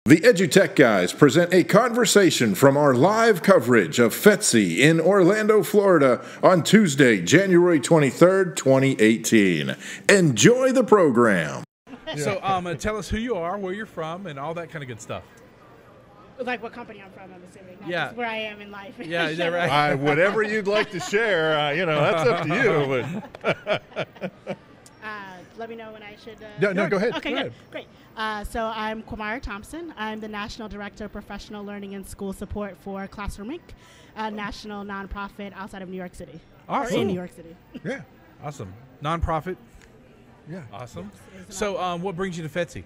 The EduTech guys present a conversation from our live coverage of FETC in Orlando, Florida on Tuesday, January 23rd, 2018. Enjoy the program. So tell us who you are, where you're from, and all that kind of good stuff. Like what company I'm from, I'm assuming. Not Yeah. just where I am in life. Yeah, is that right? Whatever you'd like to share, that's up to you. Let me know when I should... No, go ahead. Okay, go good. ahead. Great. So I'm Kwamara Thompson. I'm the National Director of Professional Learning and School Support for Classroom Inc., a national nonprofit outside of New York City. Awesome. Or in New York City. Yeah. Awesome. Nonprofit. Yeah. Awesome. It's So what brings you to FETC?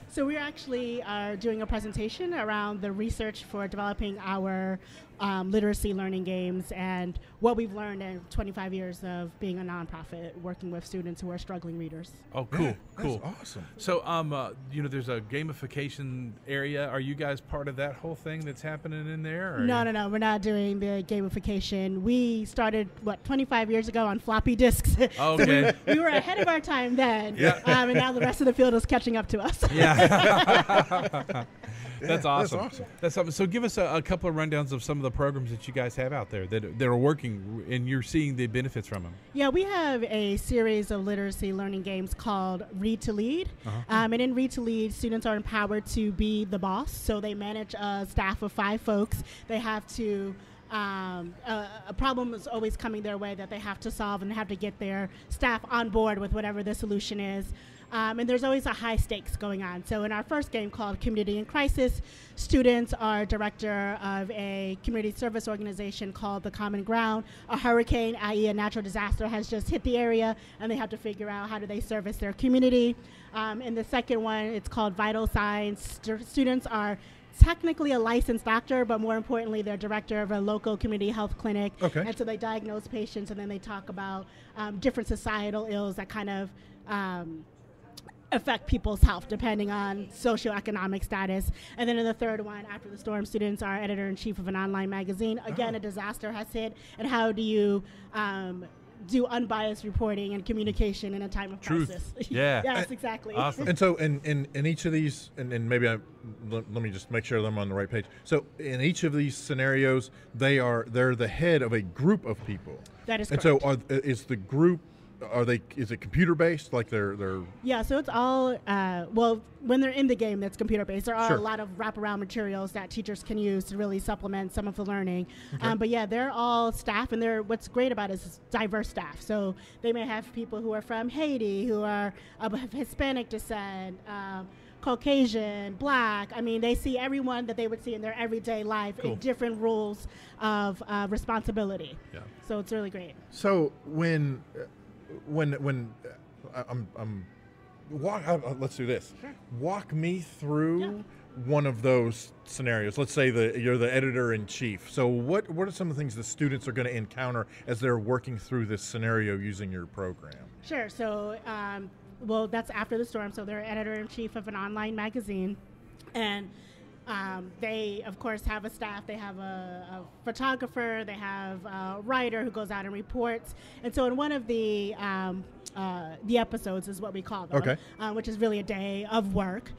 So we actually are doing a presentation around the research for developing our literacy learning games and what we've learned in 25 years of being a nonprofit working with students who are struggling readers. Oh, cool, Yeah, cool. That's awesome. So, there's a gamification area. Are you guys part of that whole thing that's happening in there? Or? No, we're not doing the gamification. We started, 25 years ago on floppy disks. Okay. So we were ahead of our time then, and now the rest of the field is catching up to us. Yeah. That's awesome. That's awesome. That's awesome. So give us a couple of rundowns of some of the programs that you guys have out there that are working and you're seeing the benefits from them. Yeah, we have a series of literacy learning games called Read to Lead. And in Read to Lead, students are empowered to be the boss. So they manage a staff of 5 folks. They have to... a problem is always coming their way that they have to solve and have to get their staff on board with whatever the solution is. And there's always a high stakes going on. So in our first game called Community in Crisis, students are director of a community service organization called The Common Ground. A hurricane, i.e. a natural disaster, has just hit the area, and they have to figure out how do they service their community. In the second one, it's called Vital Signs. Students are technically a licensed doctor, but more importantly, they're director of a local community health clinic. Okay. And so they diagnose patients, and then they talk about different societal ills that kind of affect people's health depending on socioeconomic status. And then in the third one, After the Storm, students are editor-in-chief of an online magazine. Again, a disaster has hit, and how do you do unbiased reporting and communication in a time of crisis? Yeah. Yes, exactly. Awesome. And so in each of these, and maybe let me just make sure that I'm on the right page. So in each of these scenarios, they're the head of a group of people. That is and correct. so is the group, is it computer based? Like they're Yeah, so it's all, when they're in the game, that's computer based. There are Sure. a lot of wraparound materials that teachers can use to really supplement some of the learning. Okay. But yeah, they're all staff, and what's great about it is diverse staff. So they may have people who are from Haiti, who are of Hispanic descent, Caucasian, Black. I mean, they see everyone that they would see in their everyday life Cool. in different roles of responsibility. Yeah. So it's really great. So let's do this. Sure. Walk me through Yeah. one of those scenarios. Let's say you're the editor-in-chief. So what are some of the things the students are going to encounter as they're working through this scenario using your program? Sure. So, that's After the Storm. So they're editor-in-chief of an online magazine. And they, of course, have a staff. They have a photographer. They have a writer who goes out and reports. And so in one of the episodes is what we call them, Okay. Which is really a day of work.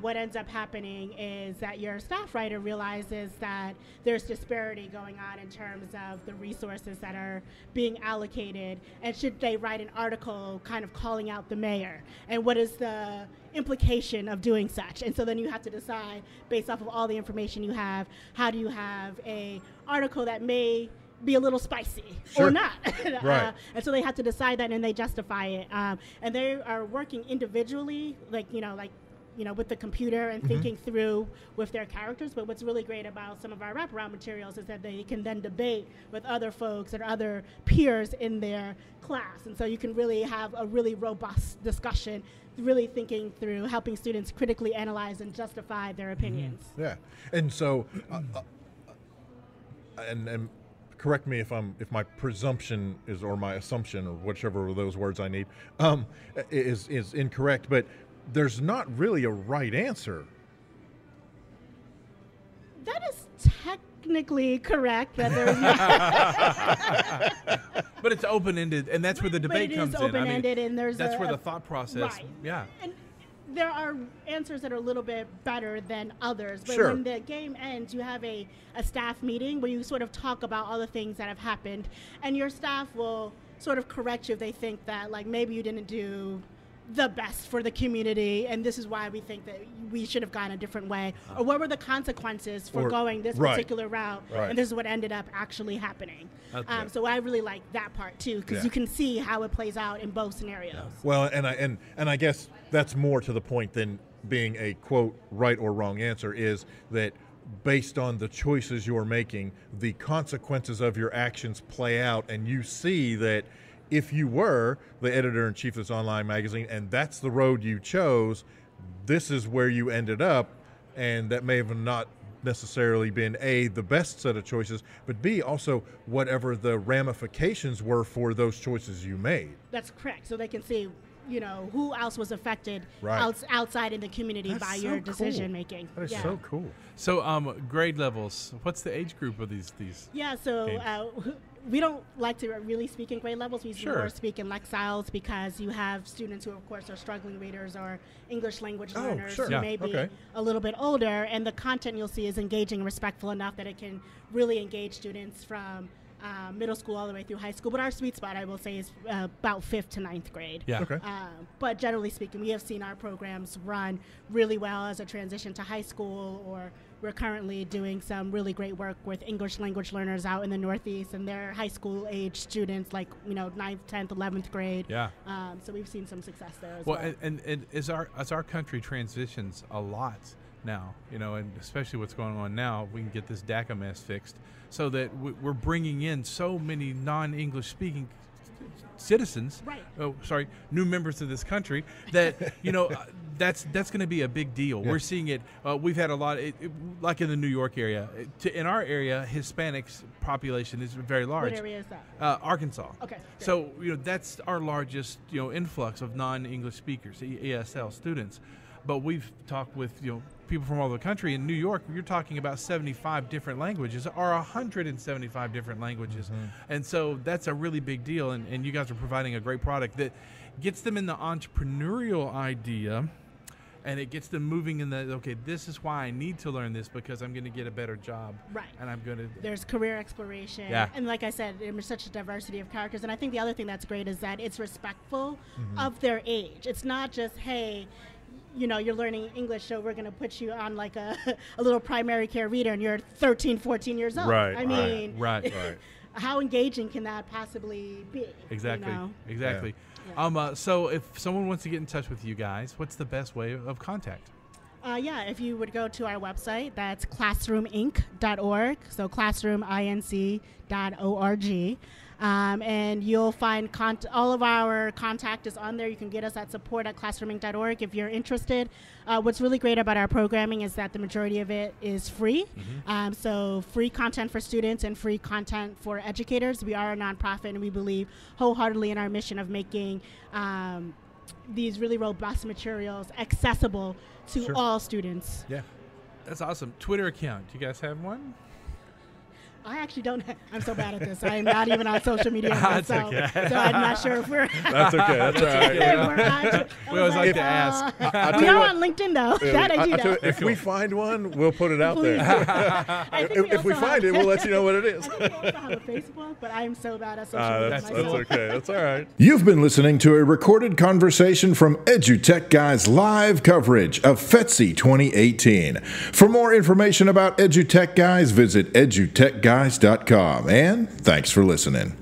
What ends up happening is that your staff writer realizes that there's disparity going on in terms of the resources that are being allocated, and should they write an article kind of calling out the mayor, and what is the implication of doing such? And so then you have to decide, based off of all the information you have, how do you have a article that may be a little spicy Sure. or not. Right. And so they have to decide that, and they justify it. And they are working individually, with the computer and thinking through with their characters. But what's really great about some of our wraparound materials is that they can then debate with other folks and other peers in their class. And so you can really have a really robust discussion, really thinking through, helping students critically analyze and justify their opinions. Yeah. And so, and correct me if my presumption is, or my assumption, or whichever of those words I need, is incorrect, but there's not really a right answer. That is technically correct. That there's not. But it's open-ended, and that's where the debate comes in. But it is open-ended, and there's that's where the thought process. Right. Yeah. And there are answers that are a little bit better than others, but Sure. when the game ends, you have a staff meeting where you sort of talk about all the things that have happened, and your staff will sort of correct you if they think that, like, maybe you didn't do the best for the community, and this is why we think that we should have gone a different way, or what were the consequences for going this particular route, and this is what ended up actually happening. Okay. So I really like that part too, because you can see how it plays out in both scenarios. Well, and I guess that's more to the point than being a quote right or wrong answer, is that based on the choices you're making, the consequences of your actions play out, and you see that if you were the editor-in-chief of this online magazine and that's the road you chose, this is where you ended up, and that may have not necessarily been A, the best set of choices, but B, also whatever the ramifications were for those choices you made. That's correct. So they can see, you know, who else was affected outside in the community by your decision making. That is so cool. So grade levels, what's the age group of these? Yeah, so we don't like to really speak in grade levels. We more speak in Lexiles, because you have students who, of course, are struggling readers or English language learners who may be a little bit older, and the content you'll see is engaging and respectful enough that it can really engage students from middle school all the way through high school. But our sweet spot, I will say, is about 5th to 9th grade. Yeah. Okay. But generally speaking, we have seen our programs run really well as a transition to high school, or we're currently doing some really great work with English language learners out in the Northeast, and they're high school age students, like, you know, 9th, 10th, 11th grade. Yeah. So we've seen some success there as well. And as our country transitions a lot now, you know, and especially what's going on now, we can get this DACA mess fixed, so that we're bringing in so many non-English speaking citizens, new members of this country, that, you know, that's going to be a big deal. Yeah. We're seeing it. We've had a lot, like in the New York area. In our area, Hispanics population is very large. What area is that? Arkansas. Okay. Great. So, you know, that's our largest, you know, influx of non-English speakers, ESL students. But we've talked with, you know, people from all over the country. In New York, you're talking about 75 different languages, or 175 different languages. Mm-hmm. And so that's a really big deal, and you guys are providing a great product that gets them in the entrepreneurial idea, and it gets them moving in the, okay, this is why I need to learn this, because I'm going to get a better job. Right. And I'm going to... There's career exploration. Yeah. And like I said, there's such a diversity of characters. And I think the other thing that's great is that it's respectful of their age. It's not just, hey, you know, you're learning English, so we're going to put you on like a little primary care reader, and you're 13, 14 years old. Right. I mean, right. How engaging can that possibly be? Exactly. You know? Exactly. Yeah. So if someone wants to get in touch with you guys, what's the best way of contact? If you would go to our website, that's classroominc.org, so classroominc.org. And you'll find all of our contact is on there. You can get us at support@classroominc.org if you're interested. What's really great about our programming is that the majority of it is free. So free content for students and free content for educators. We are a nonprofit, and we believe wholeheartedly in our mission of making these really robust materials accessible to all students. Yeah, that's awesome. Twitter account, do you guys have one? I actually don't. I'm so bad at this. I am not even on social media myself, so I'm not sure if we're. That's okay. That's all right. We always like to ask. We are on LinkedIn, though. That I do know. If we find one, we'll put it out there. If we find it, we'll let you know what it is. I think we also have a Facebook, but I'm so bad at social media myself. That's okay. That's all right. You've been listening to a recorded conversation from EduTech Guys live coverage of FETC 2018. For more information about EduTech Guys, visit edutechguys.com. And thanks for listening.